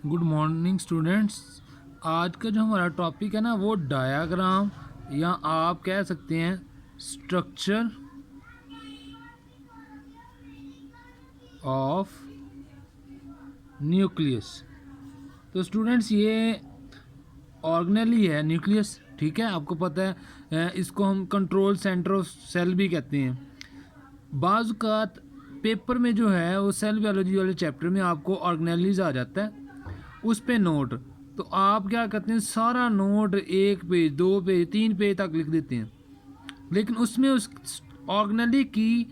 Good morning students. आज का जो हमारा टॉपिक है ना वो डायाग्राम या आप कह सकते हैं स्ट्रक्चर ऑफ न्यूक्लियस। तो स्टूडेंट्स ये ऑर्गेनेली है न्यूक्लियस, ठीक है, आपको पता है। इसको हम कंट्रोल सेंटर ऑफ सेल भी कहते हैं। बाज़ औक़ात पेपर में जो है वो सेल बायोलॉजी वाले चैप्टर में आपको ऑर्गेनेलीज आ जाता है, उस पे नोट। तो आप क्या करते हैं, सारा नोट 1 पेज 2 पेज 3 पेज तक लिख देते हैं, लेकिन उसमें उस ऑर्गेनेली की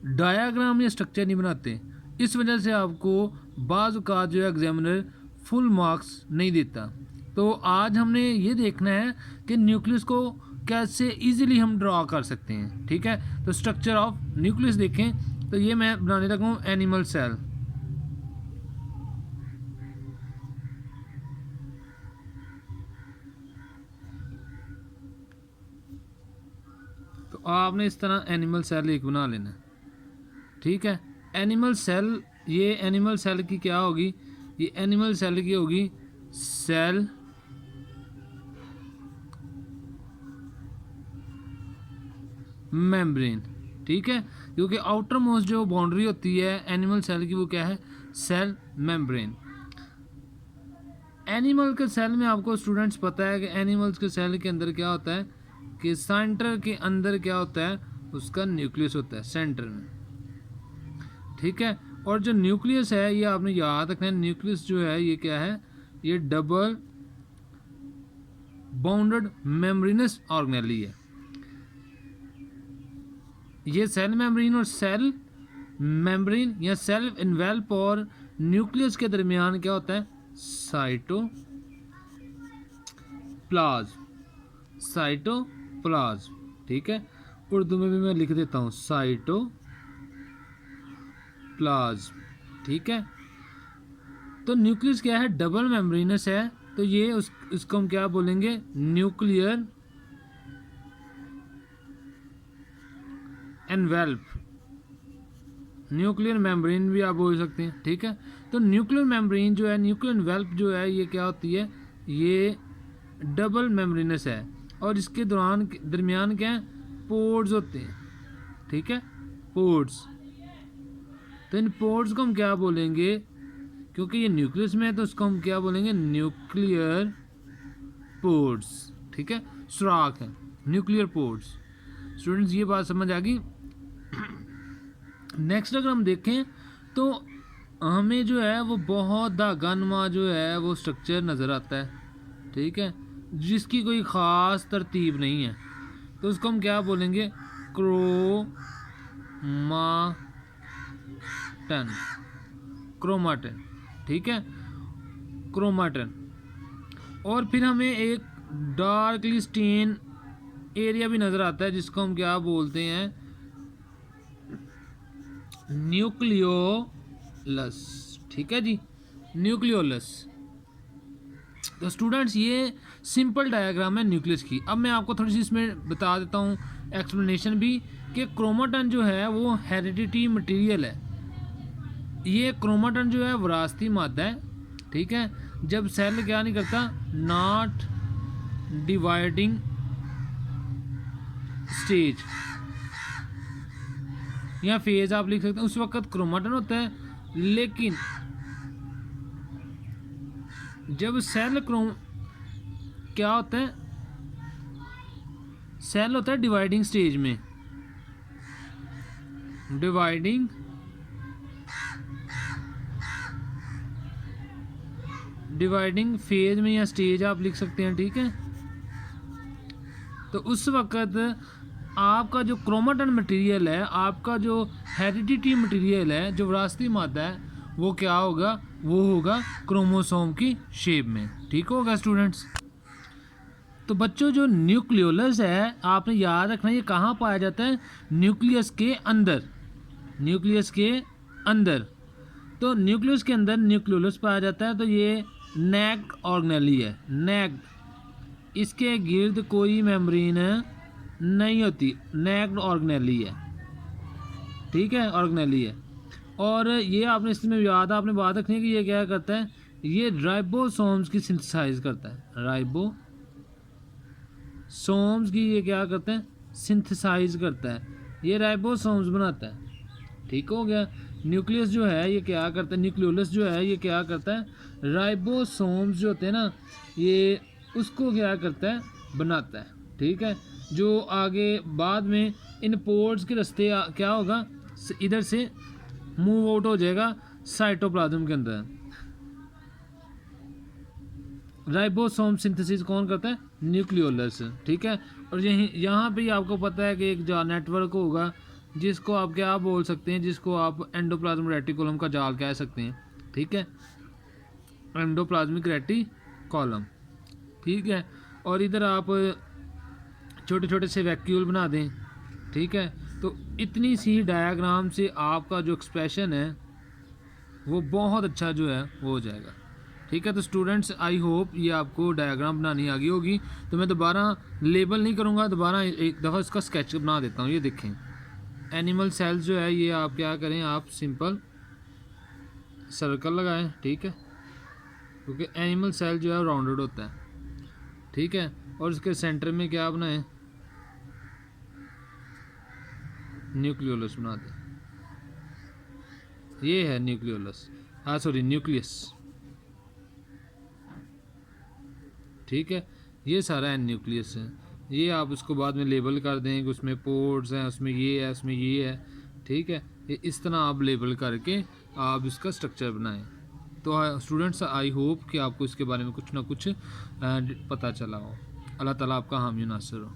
डायाग्राम या स्ट्रक्चर नहीं बनाते। इस वजह से आपको बाज़ औक़ात जो है एग्जामिनर फुल मार्क्स नहीं देता। तो आज हमने ये देखना है कि न्यूक्लियस को कैसे इजीली हम ड्रा कर सकते हैं, ठीक है। तो स्ट्रक्चर ऑफ न्यूक्लियस देखें, तो ये मैं बनाने लगा हूँ एनिमल सेल। तो आपने इस तरह एनिमल सेल एक बना लेना, ठीक है। एनिमल सेल, ये एनिमल सेल की क्या होगी, ये एनिमल सेल की होगी सेल मेम्ब्रेन, ठीक है। क्योंकि आउटर मोस्ट जो बाउंड्री होती है एनिमल सेल की वो क्या है, सेल मेम्ब्रेन। एनिमल के सेल में आपको स्टूडेंट्स पता है कि एनिमल्स के सेल के अंदर क्या होता है कि सेंटर के अंदर क्या होता है, उसका न्यूक्लियस होता है सेंटर में, ठीक है। और जो न्यूक्लियस है ये आपने याद रखना है, न्यूक्लियस जो है ये क्या है, ये डबल बाउंडेड मेम्ब्रेनस ऑर्गेनेली है। ये सेल मेम्ब्रेन और सेल मेम्ब्रेन या सेल इन्वेल्प और न्यूक्लियस के दरमियान क्या होता है, साइटोप्लाज्म, ठीक है। उर्दू में भी मैं लिख देता हूँ साइटोप्लाज्म, ठीक है। तो न्यूक्लियस क्या है, डबल मेम्ब्रेनस है। तो ये उसको हम क्या बोलेंगे, न्यूक्लियर एनवेल्प, न्यूक्लियर मेम्ब्रेन भी आप बोल सकते हैं, ठीक है। तो न्यूक्लियर मेम्ब्रेन जो है, न्यूक्लियर एनवेल्प जो है ये क्या होती है, ये डबल मेम्ब्रेनस है और इसके दरमियान क्या है, पोर्स होते हैं, ठीक है, पोर्स। तो इन पोर्स को हम क्या बोलेंगे, क्योंकि ये न्यूक्लियस में है तो उसको हम क्या बोलेंगे, न्यूक्लियर पोर्स, ठीक है, सुराख है, न्यूक्लियर पोर्स। स्टूडेंट्स ये बात समझ आ गई। नेक्स्ट अगर हम देखें तो हमें जो है वो बहुत धागानुमा जो है वो स्ट्रक्चर नज़र आता है, ठीक है, जिसकी कोई ख़ास तरतीब नहीं है। तो उसको हम क्या बोलेंगे, क्रोमाटन, ठीक है, क्रोमाटन। और फिर हमें एक डार्कली स्टेन एरिया भी नज़र आता है जिसको हम क्या बोलते हैं, न्यूक्लियोलस, ठीक है जी, न्यूक्लियोलस। तो स्टूडेंट्स ये सिंपल डायग्राम है न्यूक्लियस की। अब मैं आपको थोड़ी सी इसमें बता देता हूँ एक्सप्लेनेशन भी, कि क्रोमाटन जो है वो हेरिडिटी मटेरियल है। ये क्रोमाटन जो है विरासती मादा है, ठीक है। जब सेल क्या नहीं करता, नॉट डिवाइडिंग स्टेज या फेज आप लिख सकते हैं, उस वक्त क्रोमाटन होता है। लेकिन जब सेल क्या होता है, सेल होता है डिवाइडिंग स्टेज में, डिवाइडिंग फेज में या स्टेज आप लिख सकते हैं, ठीक है। तो उस वक्त आपका जो क्रोमाटन मटेरियल है, आपका जो हेरिडिटी मटेरियल है, जो विरासती मादा है, वो क्या होगा, वो होगा क्रोमोसोम की शेप में, ठीक होगा स्टूडेंट्स। तो बच्चों जो न्यूक्लियोलस है आपने याद रखना, ये कहाँ पाया जाता है, न्यूक्लियस के अंदर, न्यूक्लियस के अंदर। तो न्यूक्लियस के अंदर न्यूक्लियोलस पाया जाता है। तो ये नेक्ड ऑर्गेनेली है, नेक्ड, इसके गिर्द कोई मेम्ब्रेन नहीं होती, नेक्ड ऑर्गेनेली है, ठीक है, ऑर्गेनेली है। और ये आपने इसमें याद आपने बात रखनी है कि ये क्या करता है, ये राइबोसोम्स की सिंथेसाइज करता है, राइबोसोम्स की ये क्या करते हैं, सिंथेसाइज करता है, ये राइबोसोम्स बनाता है। ठीक हो गया। न्यूक्लियस जो है ये क्या करता है, न्यूक्लियोलस जो है ये क्या करता है, राइबोसोम्स जो होते हैं ना ये उसको क्या करता है, बनाता है। ठीक है, जो आगे बाद में इन पोर्स के रास्ते क्या होगा, इधर से मूव आउट हो जाएगा साइटोप्लाज्म के अंदर। राइबोसोम सिंथेसिस कौन करता है, न्यूक्लियोलस। ठीक है, और यहीं यहाँ पे ही आपको पता है कि एक जो नेटवर्क होगा जिसको आप क्या बोल सकते हैं, जिसको आप एंडोप्लाज्मिक रेटिकुलम का जाल कह सकते हैं। ठीक है, एंडोप्लाज्मिक रेटिकुलम। ठीक है, और इधर आप छोटे छोटे से वैक्यूल बना दें। ठीक है, तो इतनी सी डायग्राम से आपका जो एक्सप्रेशन है वो बहुत अच्छा जो है वो हो जाएगा। ठीक है, तो स्टूडेंट्स आई होप ये आपको डायग्राम बनानी आ गई होगी। तो मैं दोबारा लेबल नहीं करूँगा, दोबारा एक दफ़ा इसका स्केच बना देता हूँ। ये देखें, एनिमल सेल्स जो है ये आप क्या करें, आप सिंपल सर्कल लगाएं। ठीक है, क्योंकि एनिमल सेल जो है राउंडेड होता है। ठीक है, और उसके सेंटर में क्या बनाएं, न्यूक्लियोलस बना दें। ये है न्यूक्लियोलस, हाँ सॉरी न्यूक्लियस। ठीक है, ये सारा है न्यूक्लियस है। ये आप उसको बाद में लेबल कर दें कि उसमें पोर्ट्स हैं, उसमें ये है, उसमें ये है। ठीक है, ये इस तरह आप लेबल करके आप इसका स्ट्रक्चर बनाएं। तो स्टूडेंट्स आई होप कि आपको इसके बारे में कुछ ना कुछ पता चला हो। अल्लाह ताला आपका हामी नासिर हो।